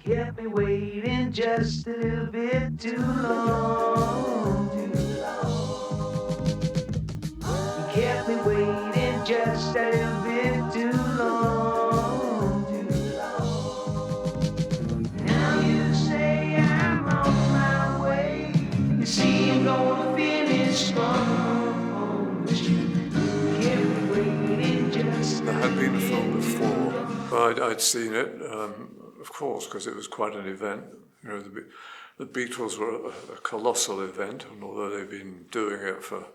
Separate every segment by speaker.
Speaker 1: kept me waiting just a little bit too long. You kept me waiting just a little bit too long. Now you say I'm on my way. You see I'm gonna finish strong. You kept me waiting just a
Speaker 2: There had been a film
Speaker 1: little
Speaker 2: before. I'd seen it, of course, because it was quite an event. You know, the Beatles were a colossal event, and although they've been doing it for,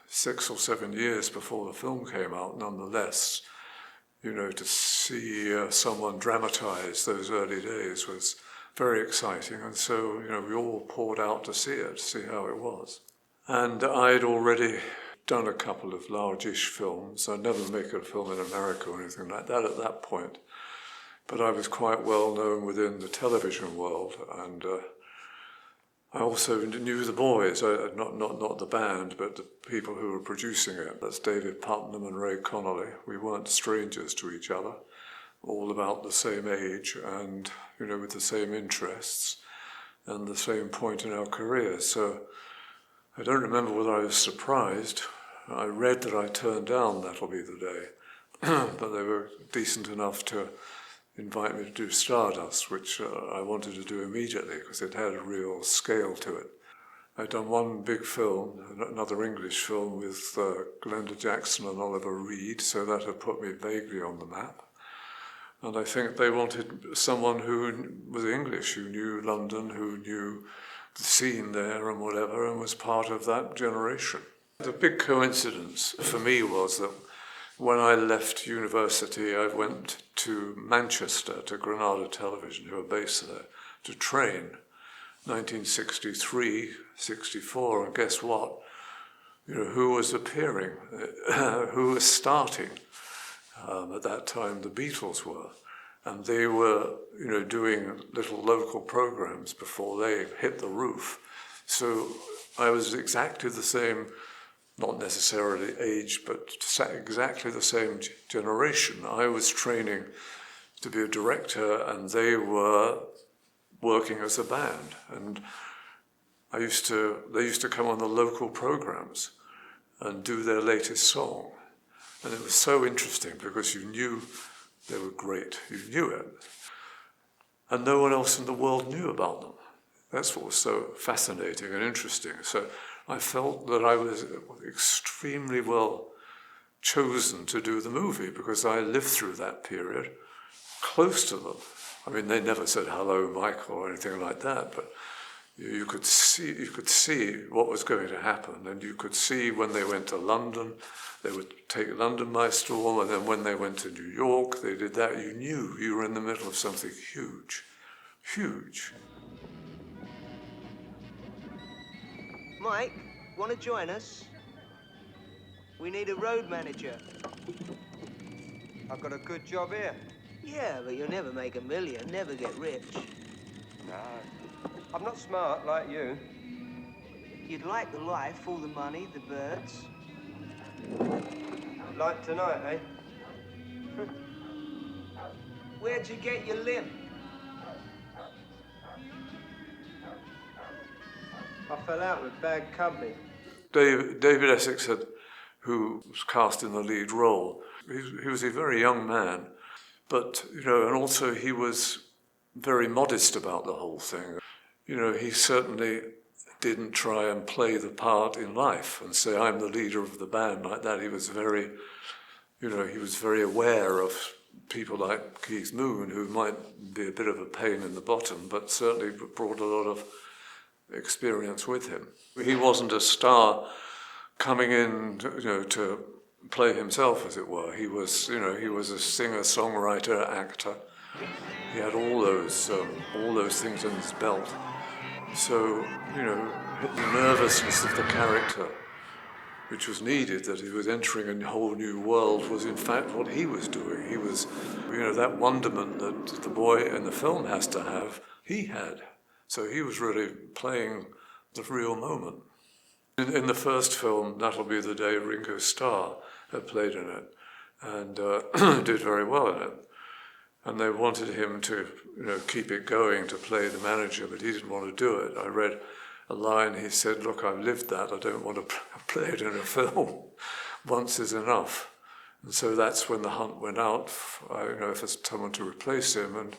Speaker 2: 6 or 7 years before the film came out, nonetheless, to see someone dramatise those early days was very exciting. And so, we all poured out to see it, to see how it was. And I'd already done a couple of largish films. I'd never make a film in America or anything like that at that point. But I was quite well known within the television world, and I also knew the boys, not the band, but the people who were producing it. That's David Putnam and Ray Connolly. We weren't strangers to each other, all about the same age and, with the same interests and the same point in our careers. So I don't remember whether I was surprised. I read that I turned down That'll Be the Day, but they were decent enough to invite me to do Stardust, which I wanted to do immediately because it had a real scale to it. I'd done one big film, another English film with Glenda Jackson and Oliver Reed, so that had put me vaguely on the map. And I think they wanted someone who was English, who knew London, who knew the scene there and whatever, and was part of that generation. The big coincidence for me was that when I left university, I went to Manchester, to Granada Television, who are based there, to train. 1963, 64, and guess what? Who was appearing? Who was starting? At that time, the Beatles were. And they were, doing little local programs before they hit the roof. So I was exactly the same, not necessarily age, but exactly the same generation. I was training to be a director, and they were working as a band. And they used to come on the local programs and do their latest song. And it was so interesting because you knew they were great. You knew it. And no one else in the world knew about them. That's what was so fascinating and interesting. So I felt that I was extremely well chosen to do the movie because I lived through that period close to them. I mean, they never said hello, Michael, or anything like that, but you could see what was going to happen, and you could see when they went to London, they would take London by storm, and then when they went to New York, they did that. You knew you were in the middle of something huge, huge.
Speaker 3: Mike, want to join us? We need a road manager.
Speaker 4: I've got a good job here.
Speaker 3: Yeah, but you'll never make a million, never get rich.
Speaker 4: No, I'm not smart like you.
Speaker 3: You'd like the life, all the money, the birds.
Speaker 4: Like tonight, eh?
Speaker 3: Where'd you get your limp?
Speaker 4: I fell out with bad company.
Speaker 2: David Essex, who was cast in the lead role, he was a very young man, but, and also he was very modest about the whole thing. He certainly didn't try and play the part in life and say, I'm the leader of the band like that. He was very, he was very aware of people like Keith Moon, who might be a bit of a pain in the bottom, but certainly brought a lot of experience with him. He wasn't a star coming in, to play himself, as it were. He was, he was a singer, songwriter, actor. He had all those things in his belt. So, the nervousness of the character, which was needed, that he was entering a whole new world, was in fact what he was doing. He was, that wonderment that the boy in the film has to have, he had. So he was really playing the real moment. In the first film, That'll Be the Day, Ringo Starr had played in it and did very well in it. and they wanted him to, keep it going, to play the manager, but he didn't want to do it. I read a line, he said, "Look, I've lived that, I don't want to play it in a film. Once is enough." And so that's when the hunt went out, for someone to replace him, and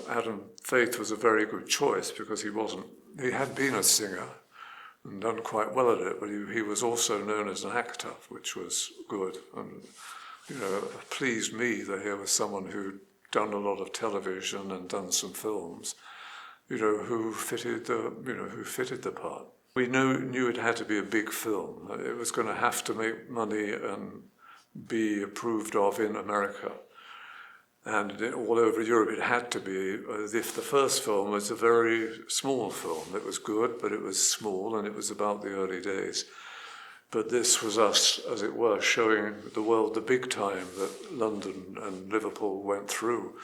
Speaker 2: Adam Faith was a very good choice because he had been a singer and done quite well at it, but he was also known as an actor, which was good. And, it pleased me that here was someone who'd done a lot of television and done some films, who fitted the part. We knew it had to be a big film. It was going to have to make money and be approved of in America. And all over Europe it had to be, as if the first film was a very small film. It was good, but it was small, and it was about the early days. But this was us, as it were, showing the world the big time that London and Liverpool went through,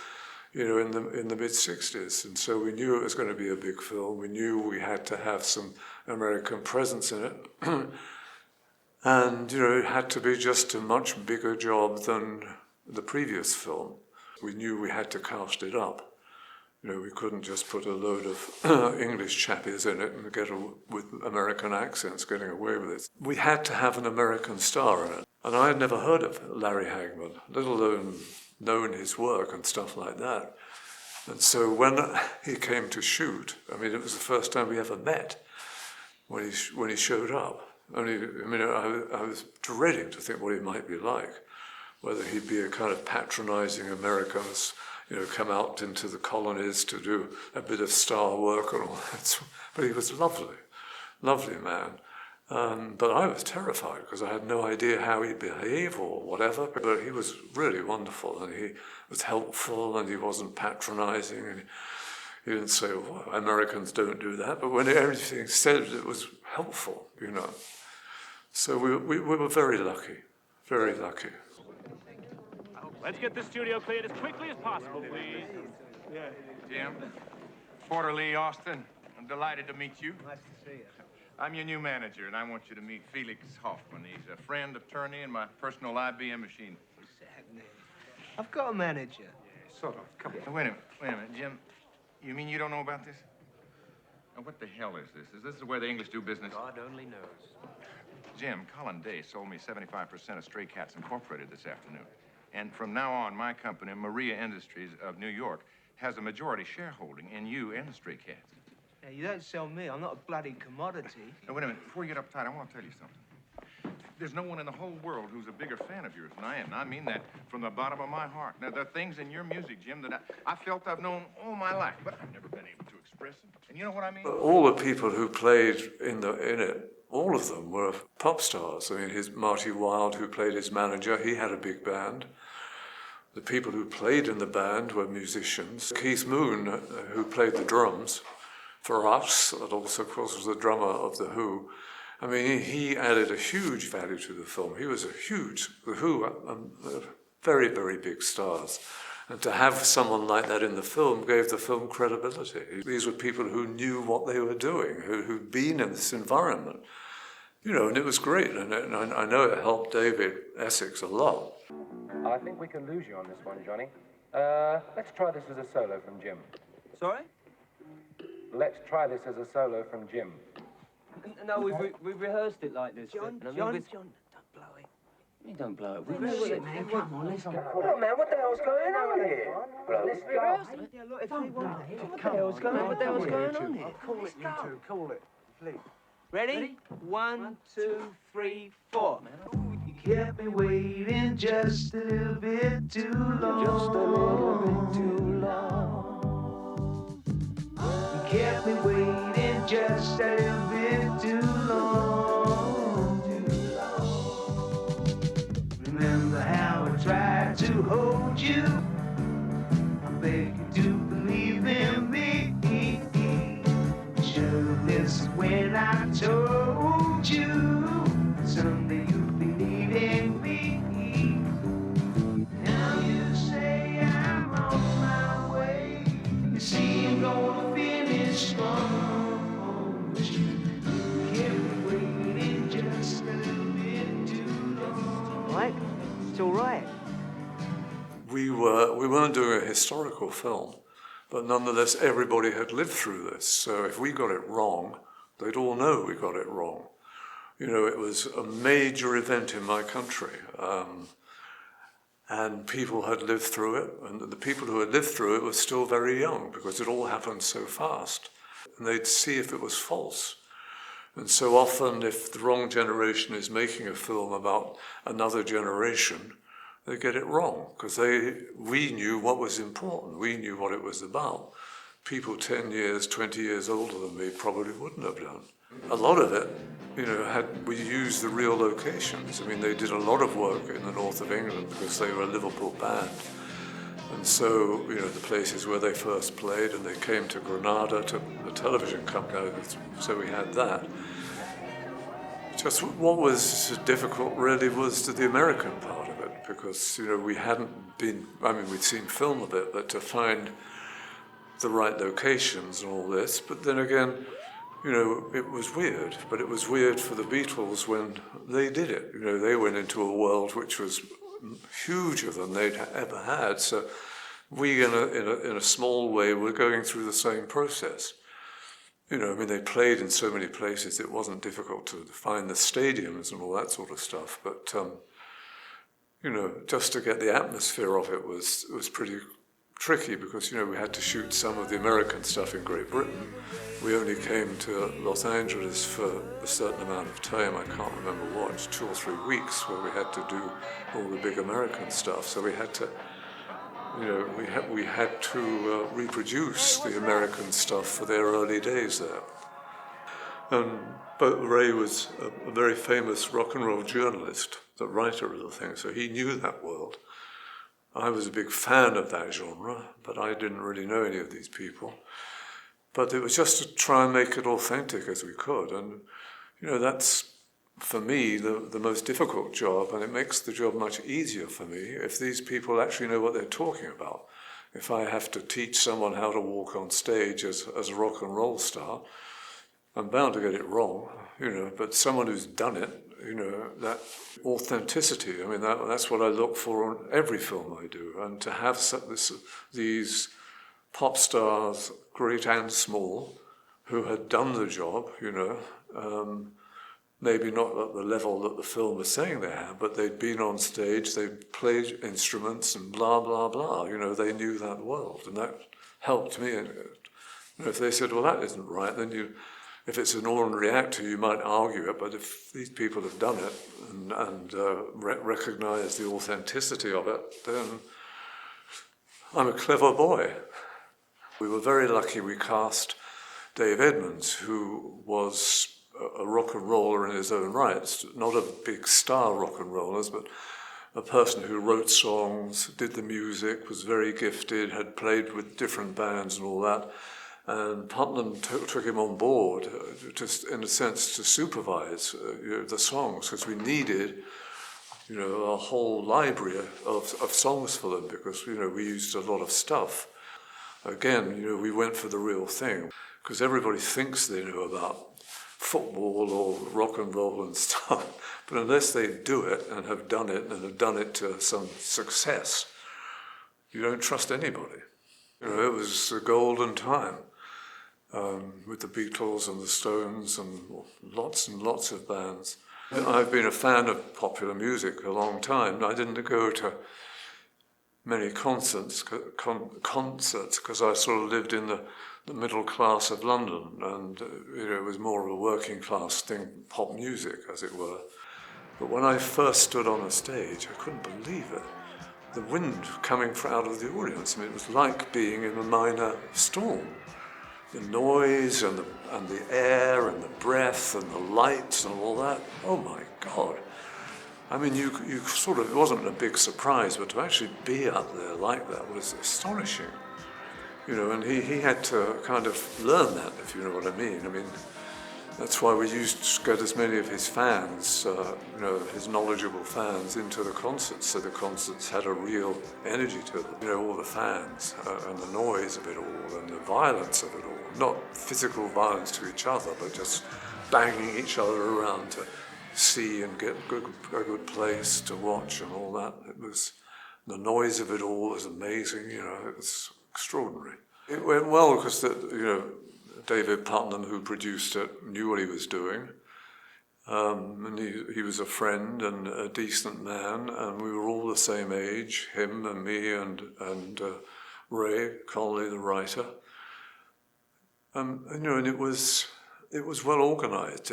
Speaker 2: in the mid-60s. And so we knew it was going to be a big film. We knew we had to have some American presence in it. And, it had to be just a much bigger job than the previous film. We knew we had to cast it up. We couldn't just put a load of English chappies in it and get with American accents getting away with it. We had to have an American star in it. And I had never heard of Larry Hagman, let alone known his work and stuff like that. And so when he came to shoot, it was the first time we ever met when he showed up. I was dreading to think what he might be like, whether he'd be a kind of patronizing Americans, come out into the colonies to do a bit of star work and all that. But he was lovely, lovely man. But I was terrified because I had no idea how he'd behave or whatever. But he was really wonderful, and he was helpful, and he wasn't patronizing. And he didn't say, "Well, Americans don't do that." But when everything he said, it was helpful, So we were very lucky, very lucky.
Speaker 5: Let's get the studio cleared as quickly as possible, please.
Speaker 6: Yeah. Jim, Porter Lee Austin, I'm delighted to meet you.
Speaker 3: Nice to see you.
Speaker 6: I'm your new manager, and I want you to meet Felix Hoffman. He's a friend, attorney, and my personal IBM machine.
Speaker 3: I've got a manager.
Speaker 6: Yeah, sort of. Come on. Wait a minute, Jim. You mean you don't know about this? Now, what the hell is this? Is this the way the English do business?
Speaker 3: God only knows.
Speaker 6: Jim, Colin Day sold me 75% of Stray Cats Incorporated this afternoon. And from now on, my company, Maria Industries of New York, has a majority shareholding in you and the Stray Cats.
Speaker 3: Now, you don't sell me. I'm not a bloody commodity.
Speaker 6: Now, wait a minute. Before you get uptight, I want to tell you something. There's no one in the whole world who's a bigger fan of yours than I am. And I mean that from the bottom of my heart. Now, there are things in your music, Jim, that I felt I've known all my life, but I've never been able to express them. And you know what I mean?
Speaker 2: All the people who played in it, all of them were pop stars. Marty Wilde, who played his manager, he had a big band. The people who played in the band were musicians. Keith Moon, who played the drums for us, and also, of course, was the drummer of The Who. He added a huge value to the film. He was The Who, very, very big stars. And to have someone like that in the film gave the film credibility. These were people who knew what they were doing, who'd been in this environment. And it was great. And I know it helped David Essex a lot.
Speaker 7: I think we can lose you on this one, Johnny. Let's try this as a solo from Jim.
Speaker 3: Sorry?
Speaker 7: Let's try this as a solo from Jim.
Speaker 8: No, we've rehearsed it like this.
Speaker 3: John, don't blow it.
Speaker 8: You don't blow it. We've rehearsed it, man. Come on, let's go.
Speaker 7: Look, man, what the hell's going on here? Let's go.
Speaker 3: Yeah, look, if they want it.
Speaker 8: What the hell's going on? What the hell's going on here?
Speaker 7: Call it, you two. Call it, please.
Speaker 3: Ready? 1, 2, 3, 4.
Speaker 1: You kept me waiting just a little bit too long.
Speaker 8: Just a little bit too long.
Speaker 1: You kept me waiting just a little bit too long. Remember how I tried to hold you? I beg you to believe in me. Sure, this is when I told you someday you'd believe in me. Now you say I'm on my
Speaker 2: weren't doing a historical film, but nonetheless everybody had lived through this. So if we got it wrong, they'd all know we got it wrong. You know, it was a major event in my country. And people had lived through it, and the people who had lived through it were still very young because it all happened so fast. And they'd see if it was false. And so often, if the wrong generation is making a film about another generation, they get it wrong because we knew what was important. We knew what it was about. People 10 years, 20 years older than me probably wouldn't have done. A lot of it, you know, we used the real locations. I mean, they did a lot of work in the north of England because they were a Liverpool band. And so, you know, the places where they first played, and they came to Granada, to the television company, so we had that. Just what was difficult really was the American part of it, because, you know, we hadn't been, I mean, we'd seen film of it, but to find the right locations and all this, but then again, you know, it was weird, but it was weird for the Beatles when they did it. You know, they went into a world which was huger than they'd ever had. So we, in a small way, were going through the same process. You know, I mean, they played in so many places, it wasn't difficult to find the stadiums and all that sort of stuff. But, you know, just to get the atmosphere of it was pretty tricky because, you know, we had to shoot some of the American stuff in Great Britain. We only came to Los Angeles for a certain amount of time. I can't remember what, 2 or 3 weeks, where we had to do all the big American stuff. So we had to, you know, we had to reproduce the American stuff for their early days there. But Ray was a very famous rock and roll journalist, the writer of the thing, so he knew that world. I was a big fan of that genre, but I didn't really know any of these people. But it was just to try and make it authentic as we could. And, you know, that's, for me, the most difficult job, and it makes the job much easier for me if these people actually know what they're talking about. If I have to teach someone how to walk on stage as a rock and roll star, I'm bound to get it wrong, you know, but someone who's done it, you know, that authenticity, I mean, that's what I look for in every film I do. And to have these pop stars, great and small, who had done the job, you know, maybe not at the level that the film was saying they had, but they'd been on stage, they'd played instruments and blah, blah, blah. You know, they knew that world, and that helped me. You know, if they said, well, that isn't right, then if it's an ordinary actor, you might argue it, but if these people have done it and recognize the authenticity of it, then I'm a clever boy. We were very lucky we cast Dave Edmunds, who was a rock and roller in his own right, not a big star rock and rollers, but a person who wrote songs, did the music, was very gifted, had played with different bands and all that. And Putnam took him on board, just in a sense to supervise you know, the songs, because we needed, you know, a whole library of songs for them, because, you know, we used a lot of stuff. Again, you know, we went for the real thing, because everybody thinks they know about football or rock and roll and stuff, but unless they do it and have done it to some success, you don't trust anybody. You know, it was a golden time. With the Beatles and the Stones and lots of bands. I've been a fan of popular music a long time. I didn't go to many concerts because I sort of lived in the middle class of London, and you know, it was more of a working class thing, pop music, as it were. But when I first stood on a stage, I couldn't believe it. The wind coming out of the audience, I mean, it was like being in a minor storm. The noise and the air and the breath and the lights and all that, oh my God. I mean, you sort of, it wasn't a big surprise, but to actually be up there like that was astonishing. You know, and he had to kind of learn that, if you know what I mean. I mean, that's why we used to get as many of his fans, you know, his knowledgeable fans into the concerts, so the concerts had a real energy to them. You know, all the fans and the noise of it all and the violence of it all. Not physical violence to each other, but just banging each other around to see and get a good place to watch and all that. It was The noise of it all was amazing, it's extraordinary. It went well because, David Putnam, who produced it, knew what he was doing. And he was a friend and a decent man, and we were all the same age, him and me and Ray Connolly, the writer. And it was well organised.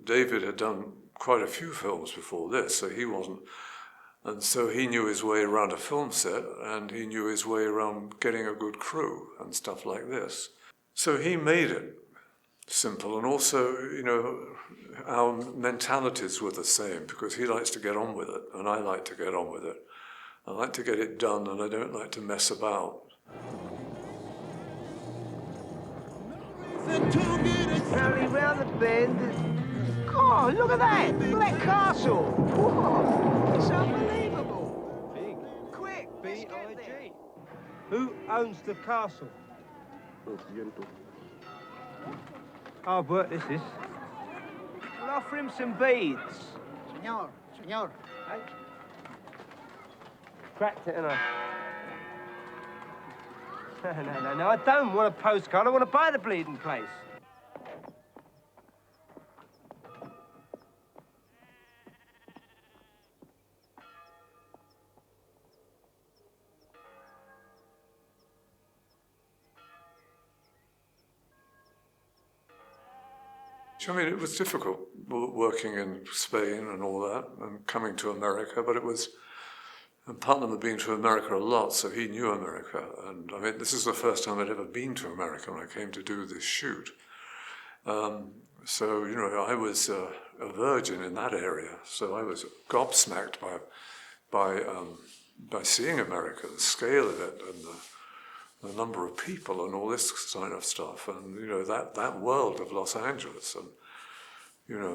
Speaker 2: David had done quite a few films before this, so he wasn't. And so he knew his way around a film set, and he knew his way around getting a good crew and stuff like this. So he made it simple, and also, our mentalities were the same, because he likes to get on with it, and I like to get on with it. I like to get it done, and I don't like to mess about.
Speaker 3: Rally round the bend. Oh, look at that! Look at that castle! Whoa, it's unbelievable!
Speaker 4: Big.
Speaker 3: Quick, let's get there.
Speaker 4: B.I.G. Who owns the castle? Hard work, this is.
Speaker 3: We'll offer him some beads.
Speaker 9: Senor.
Speaker 4: Hey? Cracked it, and No, I don't want a postcard. I want to buy the bleeding place.
Speaker 2: I mean, it was difficult working in Spain and all that, and coming to America, but and Putnam had been to America a lot, so he knew America. And I mean, this is the first time I'd ever been to America when I came to do this shoot. So, I was a virgin in that area, so I was gobsmacked by seeing America, the scale of it, and the number of people and all this kind of stuff, and that world of Los Angeles, and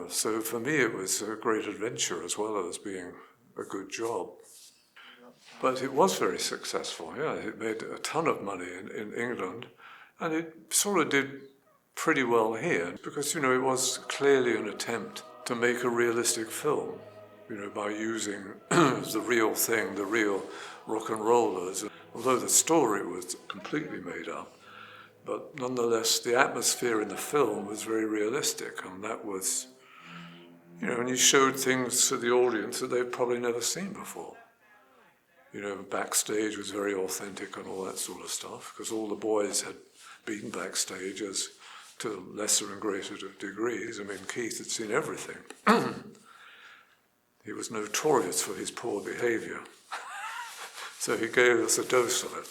Speaker 2: so for me it was a great adventure as well as being a good job. But it was very successful. Yeah, it made a ton of money in England, and it sort of did pretty well here because it was clearly an attempt to make a realistic film, by using the real thing, the real rock and rollers. Although the story was completely made up, but nonetheless the atmosphere in the film was very realistic, and that was, and you showed things to the audience that they'd probably never seen before. Backstage was very authentic and all that sort of stuff, because all the boys had been backstage as to lesser and greater degrees. I mean, Keith had seen everything. He was notorious for his poor behaviour. So he gave us a dose of it.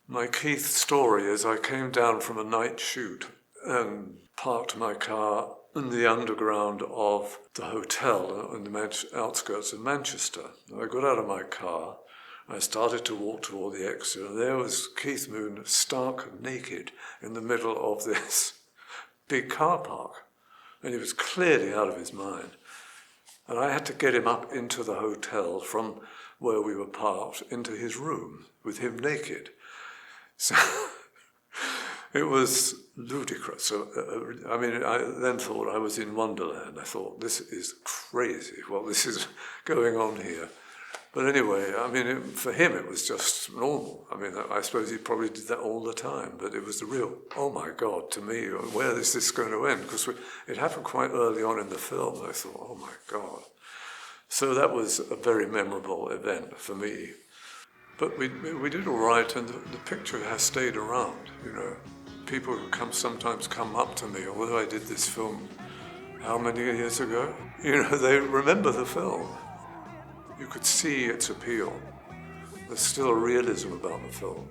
Speaker 2: My Keith story is I came down from a night shoot and parked my car in the underground of the hotel in the outskirts of Manchester. I got out of my car, I started to walk toward the exit, and there was Keith Moon stark naked in the middle of this big car park. And he was clearly out of his mind. And I had to get him up into the hotel from where we were parked into his room with him naked. So it was ludicrous. So, I then thought I was in Wonderland. I thought, this is crazy. What this is going on here. But anyway, for him it was just normal. I suppose he probably did that all the time, but it was the real, oh my God, to me, where is this going to end? Because it happened quite early on in the film. I thought, oh my God. So that was a very memorable event for me. But we did all right, and the picture has stayed around, People who sometimes come up to me, although I did this film how many years ago? They remember the film. You could see its appeal. There's still a realism about the film,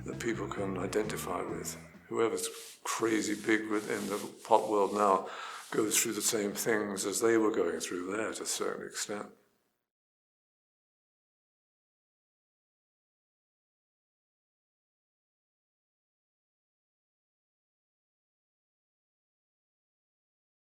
Speaker 2: that people can identify with. Whoever's crazy big in the pop world now goes through the same things as they were going through there to a certain extent.